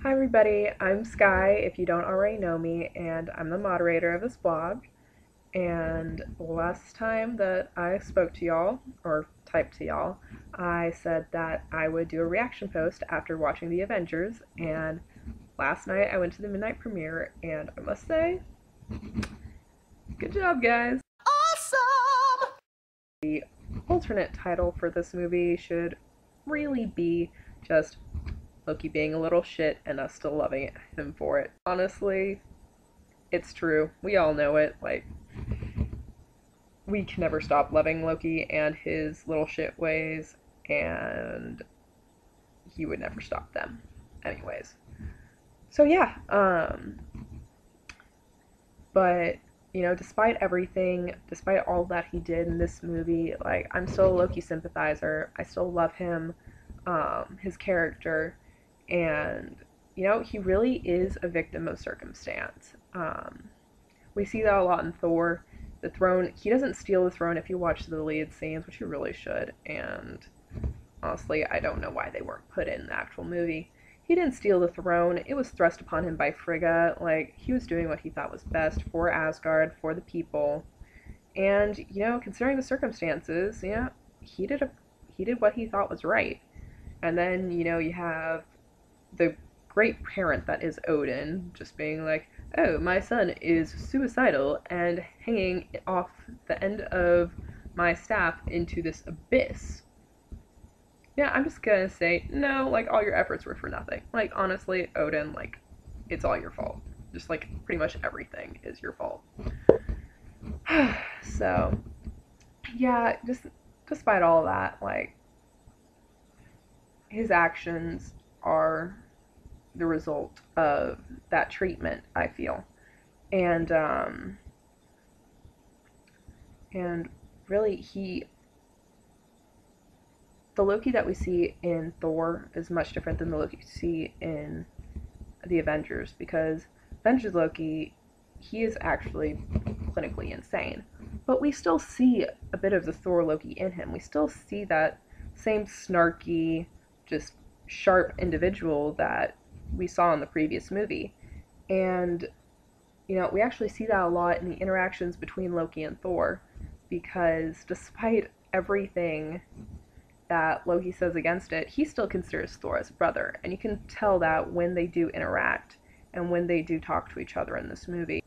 Hi everybody, I'm Sky if you don't already know me, and I'm the moderator of this blog. And last time that I spoke to y'all, or typed to y'all, I said that I would do a reaction post after watching the Avengers, and last night I went to the midnight premiere, and I must say, good job guys! Awesome! The alternate title for this movie should really be just Loki being a little shit and us still loving him for it. Honestly, it's true. We all know it. Like, we can never stop loving Loki and his little shit ways, and he would never stop them. Anyways. So yeah, but despite everything, despite all that he did in this movie, like I'm still a Loki sympathizer. I still love him, his character, and he really is a victim of circumstance. We see that a lot in Thor. The throne, he doesn't steal the throne if you watch the deleted scenes, which you really should, and honestly, I don't know why they weren't put in the actual movie. He didn't steal the throne, it was thrust upon him by Frigga. Like, he was doing what he thought was best for Asgard, for the people. And, considering the circumstances, he did what he thought was right. And then, you have the great parent that is Odin just being like, oh, my son is suicidal and hanging off the end of my staff into this abyss. Yeah, I'm just gonna say, no, like, all your efforts were for nothing. Like, honestly, Odin, like, it's all your fault. Just, like, pretty much everything is your fault. So, yeah, just despite all that, like, his actions are the result of that treatment, I feel. And, and really, the Loki that we see in Thor is much different than the Loki we see in the Avengers, because Avengers Loki, he is actually clinically insane. But we still see a bit of the Thor Loki in him. We still see that same snarky, just sharp individual that we saw in the previous movie. And, we actually see that a lot in the interactions between Loki and Thor, because despite everything that Loki says against it, he still considers Thor as a brother, and you can tell that when they do interact and when they do talk to each other in this movie.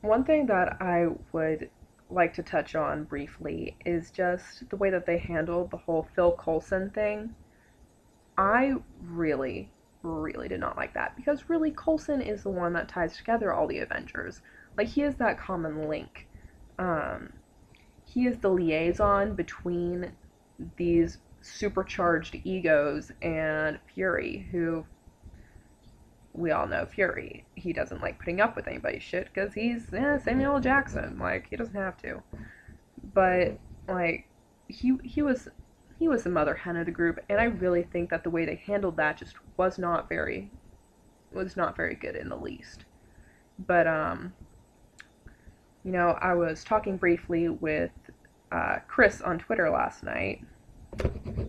One thing that I would like to touch on briefly is just the way that they handled the whole Phil Coulson thing. I really, really did not like that, because really Coulson is the one that ties together all the Avengers. Like, he is that common link. Um, he is the liaison between these supercharged egos and Fury, who we all know Fury. He doesn't like putting up with anybody's shit because he's Samuel L. Jackson. Like, he doesn't have to. But like, he was the mother hen of the group, and I really think that the way they handled that just was not very good in the least. But I was talking briefly with Chris on Twitter last night.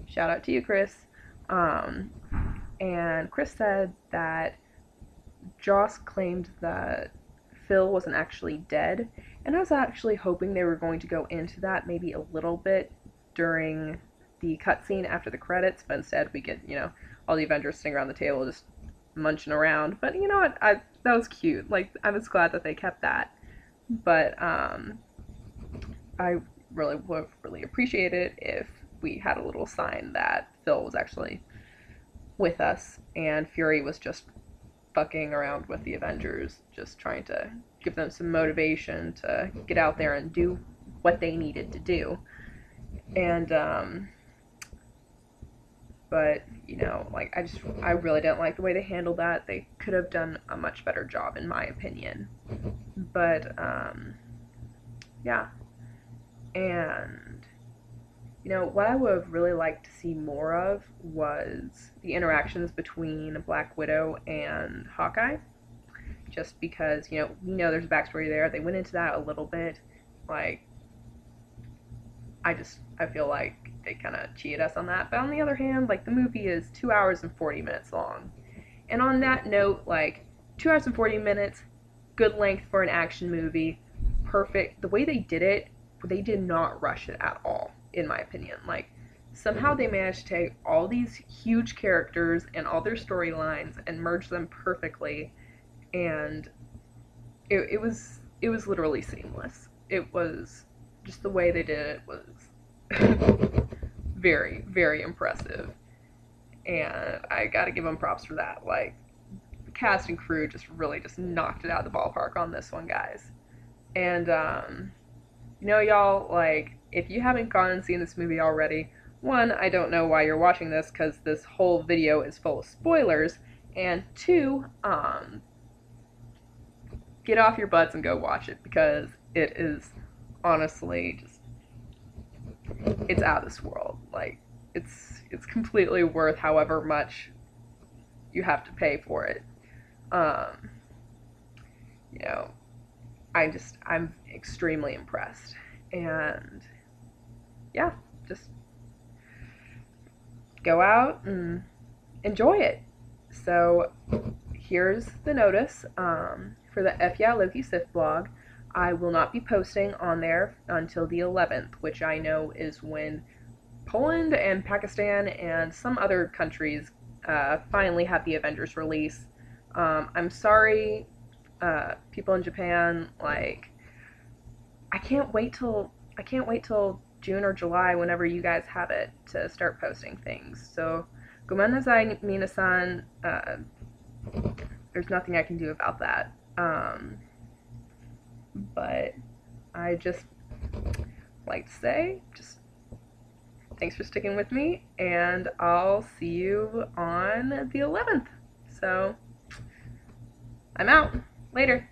Shout out to you, Chris. Um, and Chris said that Joss claimed that Phil wasn't actually dead, and I was actually hoping they were going to go into that maybe a little bit during the cutscene after the credits, but instead we get, all the Avengers sitting around the table just munching around. But you know what? That was cute. Like, I was glad that they kept that. But I really would really appreciate it if we had a little sign that Phil was actually with us and Fury was just fucking around with the Avengers, just trying to give them some motivation to get out there and do what they needed to do. And but like, I really didn't like the way they handled that. They could have done a much better job, in my opinion. But yeah. And what I would have really liked to see more of was the interactions between Black Widow and Hawkeye. Just because, we know there's a backstory there. They went into that a little bit. Like, I feel like they kind of cheated us on that. But on the other hand, like, the movie is 2 hours and 40 minutes long. And on that note, like 2 hours and 40 minutes, good length for an action movie, perfect. The way they did it, they did not rush it at all, in my opinion. Like somehow they managed to take all these huge characters and all their storylines and merge them perfectly, and it was literally seamless. It was just the way they did it was very, very impressive, and I gotta give them props for that. Like the cast and crew just really just knocked it out of the ballpark on this one, guys. And y'all, like if you haven't gone and seen this movie already, one, I don't know why you're watching this because this whole video is full of spoilers, and two, get off your butts and go watch it because it is honestly just it's out of this world. Like it's completely worth however much you have to pay for it. Um, you know, I'm extremely impressed. And yeah, just go out and enjoy it. So here's the notice for the F Yeah Loki Sith blog. I will not be posting on there until the 11th, which I know is when Poland and Pakistan and some other countries finally have the Avengers release. I'm sorry, people in Japan. Like, I can't wait till June or July whenever you guys have it to start posting things. So, gomen minasan. There's nothing I can do about that. But I just like to say, just thanks for sticking with me, and I'll see you on the 11th. So, I'm out. Later.